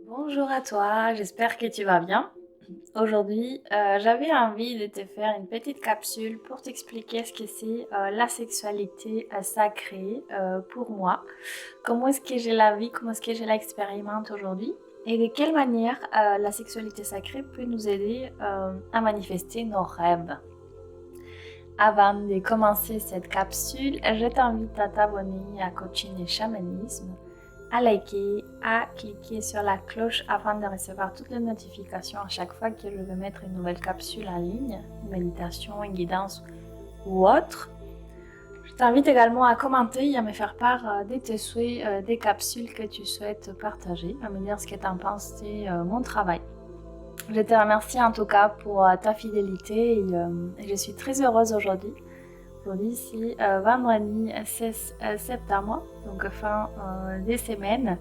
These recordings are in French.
Bonjour à toi, j'espère que tu vas bien. Aujourd'hui, j'avais envie de te faire une petite capsule pour t'expliquer ce que c'est la sexualité sacrée pour moi. Comment est-ce que je la vis, comment est-ce que je l'expérimente aujourd'hui et de quelle manière la sexualité sacrée peut nous aider à manifester nos rêves. Avant de commencer cette capsule, je t'invite à t'abonner à Coaching et Chamanisme, à liker, à cliquer sur la cloche afin de recevoir toutes les notifications à chaque fois que je vais mettre une nouvelle capsule en ligne, une méditation, une guidance ou autre. Je t'invite également à commenter et à me faire part de tes souhaits, des capsules que tu souhaites partager, à me dire ce que tu en penses de mon travail. Je te remercie en tout cas pour ta fidélité et je suis très heureuse aujourd'hui. Aujourd'hui, c'est vendredi 16 septembre, donc fin des semaines.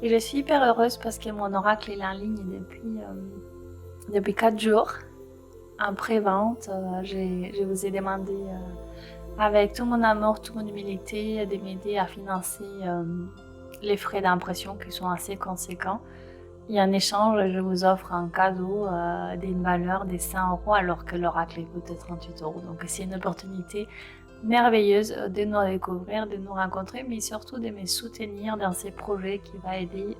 Et je suis hyper heureuse parce que mon oracle est en ligne depuis 4 jours. En pré-vente, je vous ai demandé avec tout mon amour, toute mon humilité de m'aider à financer les frais d'impression qui sont assez conséquents. Et en échange, je vous offre un cadeau d'une valeur de 100 € alors que l'oracle coûte 38 €. Donc c'est une opportunité merveilleuse de nous découvrir, de nous rencontrer, mais surtout de me soutenir dans ces projets qui va aider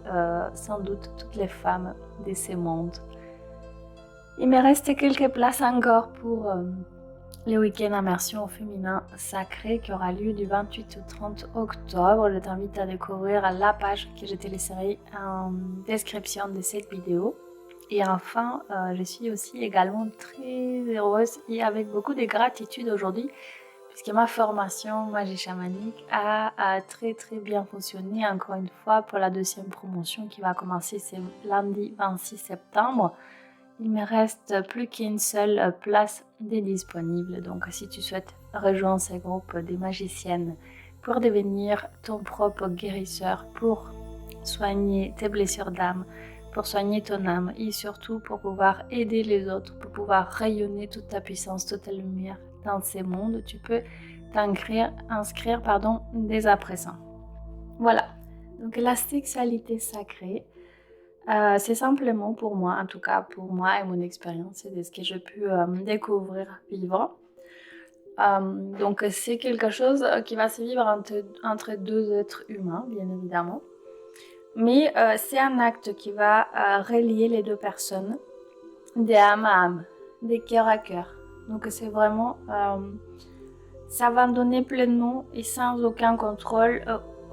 sans doute toutes les femmes de ce monde. Il me reste quelques places encore pour le week-end immersion au féminin sacré qui aura lieu du 28 au 30 octobre. Je t'invite à découvrir la page que je te laisserai en description de cette vidéo. Et enfin, je suis aussi également très heureuse et avec beaucoup de gratitude aujourd'hui puisque ma formation magie chamanique a très bien fonctionné encore une fois pour la deuxième promotion qui va commencer ce lundi 26 septembre. Il me reste plus qu'une seule place de disponible. Donc si tu souhaites rejoindre ce groupe des magiciennes pour devenir ton propre guérisseur, pour soigner tes blessures d'âme, pour soigner ton âme et surtout pour pouvoir aider les autres, pour pouvoir rayonner toute ta puissance, toute ta lumière dans ces mondes, tu peux inscrire dès à présent. Voilà, donc la sexualité sacrée, c'est simplement pour moi, en tout cas pour moi et mon expérience, et de ce que j'ai pu découvrir, vivre. Donc c'est quelque chose qui va se vivre entre deux êtres humains, bien évidemment. Mais c'est un acte qui va relier les deux personnes, des âme à âme, des cœur à cœur. Donc c'est vraiment s'abandonner pleinement et sans aucun contrôle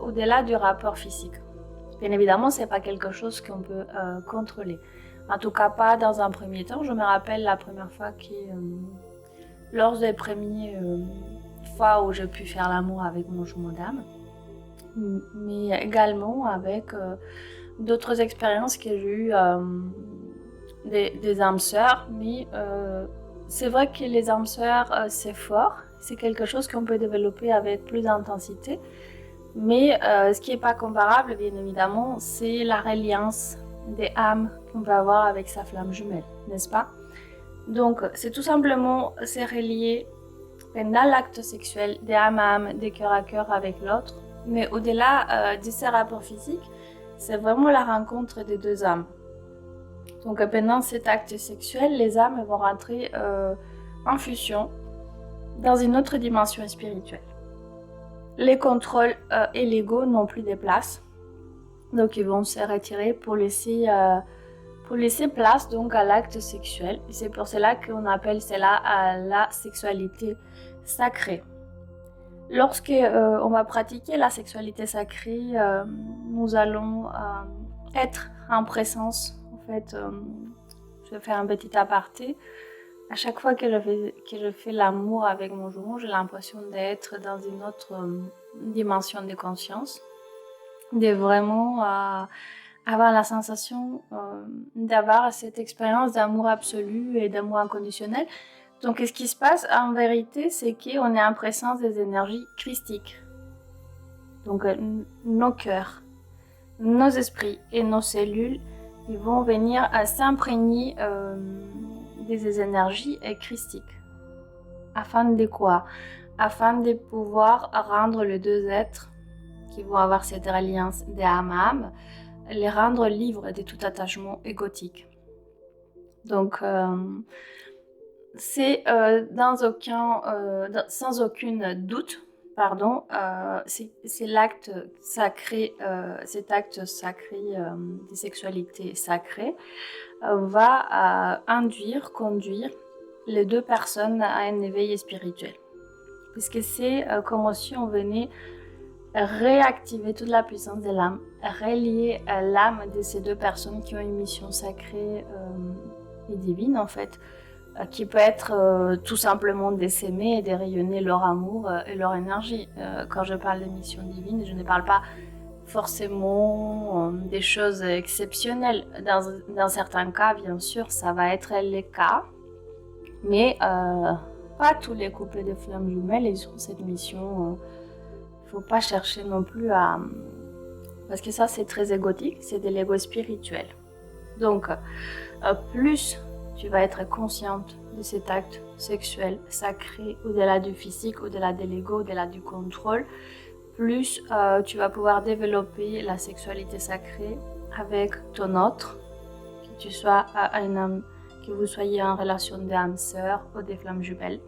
au-delà du rapport physique. Bien évidemment, c'est pas quelque chose qu'on peut contrôler. En tout cas, pas dans un premier temps. Je me rappelle la première fois lors des premières fois où j'ai pu faire l'amour avec mon jumeau d'âme, mais également avec d'autres expériences que j'ai eues des âmes sœurs. Mais c'est vrai que les âmes sœurs, c'est fort. C'est quelque chose qu'on peut développer avec plus d'intensité. Mais ce qui n'est pas comparable, bien évidemment, c'est la reliance des âmes qu'on peut avoir avec sa flamme jumelle, n'est-ce pas? Donc, c'est tout simplement se relier pendant l'acte sexuel des âmes à âme, des cœur à cœur avec l'autre. Mais au-delà de ces rapports physiques, c'est vraiment la rencontre des deux âmes. Donc, pendant cet acte sexuel, les âmes vont rentrer en fusion dans une autre dimension spirituelle. Les contrôles et l'ego n'ont plus de place, donc ils vont se retirer pour laisser place donc à l'acte sexuel. Et c'est pour cela qu'on appelle cela la sexualité sacrée. Lorsque on va pratiquer la sexualité sacrée, nous allons être en présence. En fait, je vais faire un petit aparté. À chaque fois que je fais l'amour avec mon jumeau, j'ai l'impression d'être dans une autre dimension de conscience, de vraiment avoir la sensation d'avoir cette expérience d'amour absolu et d'amour inconditionnel. Donc, ce qui se passe en vérité, c'est qu'on est en présence des énergies christiques. Donc, nos cœurs, nos esprits et nos cellules, ils vont venir s'imprégner des énergies christiques. Afin de quoi? Afin de pouvoir rendre les deux êtres qui vont avoir cette alliance d'âme à âme les rendre libres de tout attachement égotique. Donc, c'est sans aucun doute, c'est l'acte sacré, cet acte sacré de sexualité sacrée va conduire les deux personnes à un éveil spirituel. Puisque c'est comme si on venait réactiver toute la puissance de l'âme, relier l'âme de ces deux personnes qui ont une mission sacrée et divine en fait, qui peut être tout simplement de s'aimer et de rayonner leur amour et leur énergie. Quand je parle de mission divine, je ne parle pas forcément des choses exceptionnelles. Dans certains cas, bien sûr, ça va être le cas, mais pas tous les couples de flammes jumelles ils ont cette mission. Il ne faut pas chercher non plus à... Parce que ça, c'est très égotique, c'est de l'ego spirituel. Donc, plus tu vas être consciente de cet acte sexuel sacré, au-delà du physique, au-delà de l'ego, au-delà du contrôle, plus tu vas pouvoir développer la sexualité sacrée avec ton autre, que vous soyez en relation d'âme sœur ou des flammes jumelles.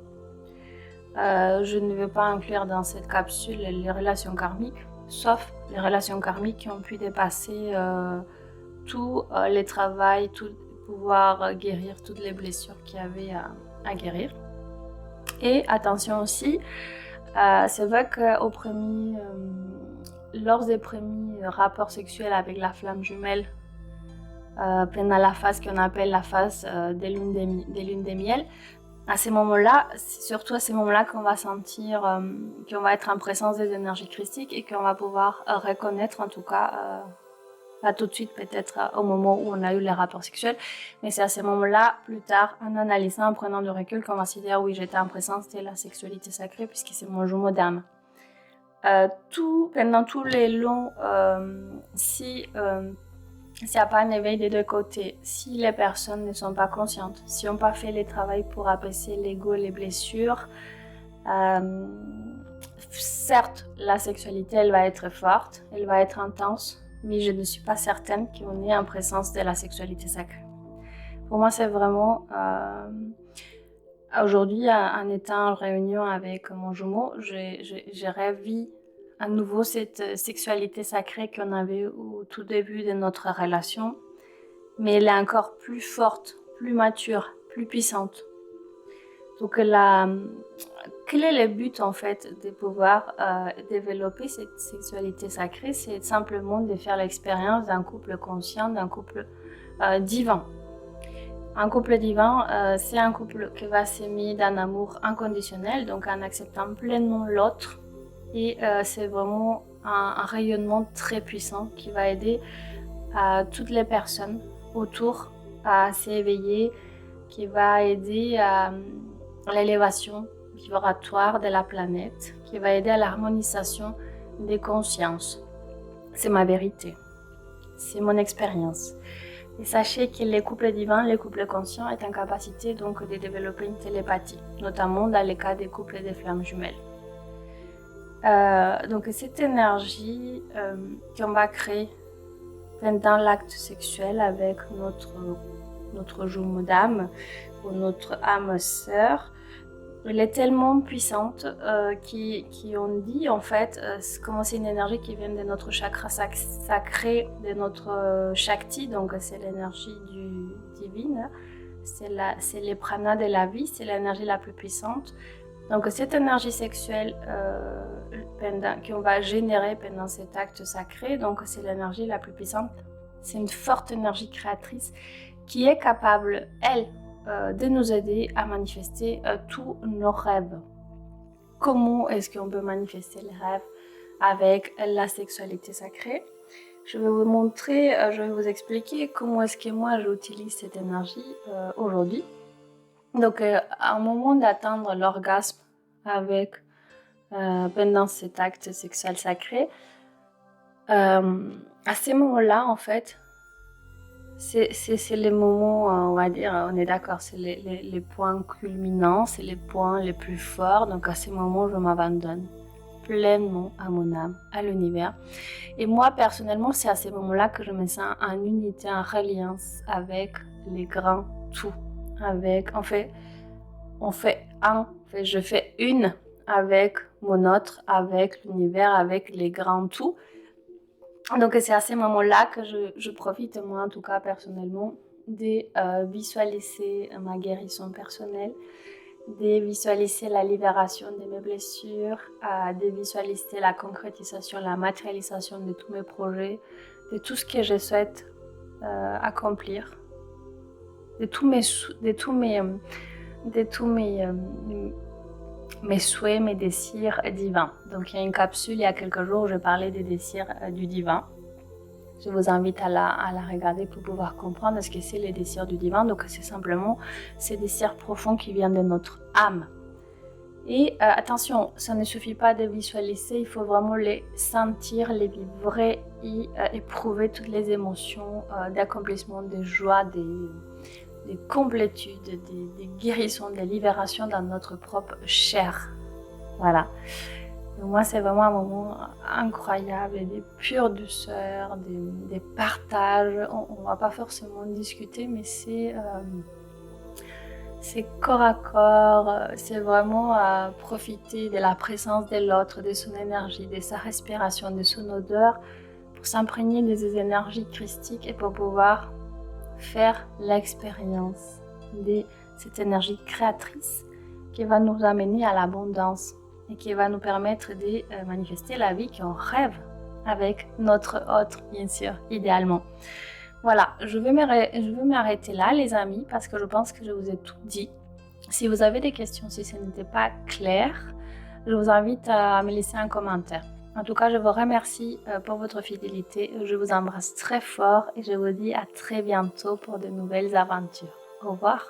Je ne veux pas inclure dans cette capsule les relations karmiques, sauf les relations karmiques qui ont pu dépasser tout le travail, tout pouvoir guérir toutes les blessures qu'il y avait à guérir. Et attention aussi, c'est vrai que lors des premiers rapports sexuels avec la flamme jumelle, pendant la phase qu'on appelle la phase des lunes de miel, à ces moments-là, c'est surtout à ces moments-là qu'on va sentir qu'on va être en présence des énergies christiques et qu'on va pouvoir reconnaître, en tout cas, pas tout de suite peut-être au moment où on a eu les rapports sexuels, mais c'est à ces moments-là, plus tard, en analysant, en prenant du recul, qu'on va se dire oui, j'étais en présence de la sexualité sacrée puisque c'est mon jumeau d'âme. Pendant tous les longs, s'il n'y a pas un éveil des deux côtés, si les personnes ne sont pas conscientes, si on n'a pas fait le travail pour apaiser l'ego, les blessures, certes, la sexualité, elle va être forte, elle va être intense, mais je ne suis pas certaine qu'on est en présence de la sexualité sacrée. Pour moi, c'est vraiment... aujourd'hui, en étant en réunion avec mon jumeau, j'ai revu à nouveau cette sexualité sacrée qu'on avait au tout début de notre relation, mais elle est encore plus forte, plus mature, plus puissante. Donc quel est le but en fait de pouvoir développer cette sexualité sacrée? C'est simplement de faire l'expérience d'un couple conscient, d'un couple divin. Un couple divin, c'est un couple qui va s'aimer d'un amour inconditionnel, donc en acceptant pleinement l'autre. Et c'est vraiment un rayonnement très puissant qui va aider toutes les personnes autour à s'éveiller, qui va aider à l'élévation vibratoire de la planète, qui va aider à l'harmonisation des consciences. C'est ma vérité, c'est mon expérience. Et sachez que les couples divins, les couples conscients est en capacité donc de développer une télépathie, notamment dans les cas des couples de flammes jumelles. Donc cette énergie qu'on va créer pendant l'acte sexuel avec notre jumeau d'âme ou notre âme sœur, elle est tellement puissante qu'on dit en fait comment c'est une énergie qui vient de notre chakra sacré, de notre Shakti, donc c'est l'énergie divine, c'est les pranas de la vie, c'est l'énergie la plus puissante. Donc cette énergie sexuelle qu'on va générer pendant cet acte sacré, donc c'est l'énergie la plus puissante, c'est une forte énergie créatrice qui est capable, elle, de nous aider à manifester tous nos rêves. Comment est-ce qu'on peut manifester les rêves avec la sexualité sacrée? Je vais vous montrer, je vais vous expliquer comment est-ce que moi j'utilise cette énergie aujourd'hui. Donc, à un moment d'atteindre l'orgasme pendant cet acte sexuel sacré, à ces moments-là, en fait, c'est les moments, on va dire, on est d'accord, c'est les points culminants, c'est les points les plus forts. Donc, à ces moments, je m'abandonne. pleinement à mon âme, à l'univers. Et moi, personnellement, c'est à ces moments-là que je me sens en unité, en reliance avec les grands tout. Je fais une avec mon autre, avec l'univers, avec les grands tout. Donc c'est à ces moments-là que je profite, moi en tout cas personnellement, de visualiser ma guérison personnelle, de visualiser la libération de mes blessures, de visualiser la concrétisation, la matérialisation de tous mes projets, de tout ce que je souhaite accomplir, de tous mes souhaits, mes désirs divins. Donc il y a une capsule il y a quelques jours où je parlais des désirs du divin. Je vous invite à la regarder pour pouvoir comprendre ce que c'est les désirs du divin. Donc c'est simplement ces désirs profonds qui viennent de notre âme. Et attention, ça ne suffit pas de visualiser, il faut vraiment les sentir, les vivre et éprouver toutes les émotions d'accomplissement, de joie, de complétude, de guérison, de libération dans notre propre chair. Voilà. Donc moi, c'est vraiment un moment incroyable, de pure douceur, de partage. On ne va pas forcément discuter, mais c'est corps à corps. C'est vraiment profiter de la présence de l'autre, de son énergie, de sa respiration, de son odeur, pour s'imprégner de ces énergies christiques et pour pouvoir faire l'expérience de cette énergie créatrice qui va nous amener à l'abondance et qui va nous permettre de manifester la vie qu'on rêve avec notre autre, bien sûr, idéalement. Voilà, je vais m'arrêter là, les amis, parce que je pense que je vous ai tout dit. Si vous avez des questions, si ce n'était pas clair, je vous invite à me laisser un commentaire. En tout cas, je vous remercie pour votre fidélité. Je vous embrasse très fort et je vous dis à très bientôt pour de nouvelles aventures. Au revoir.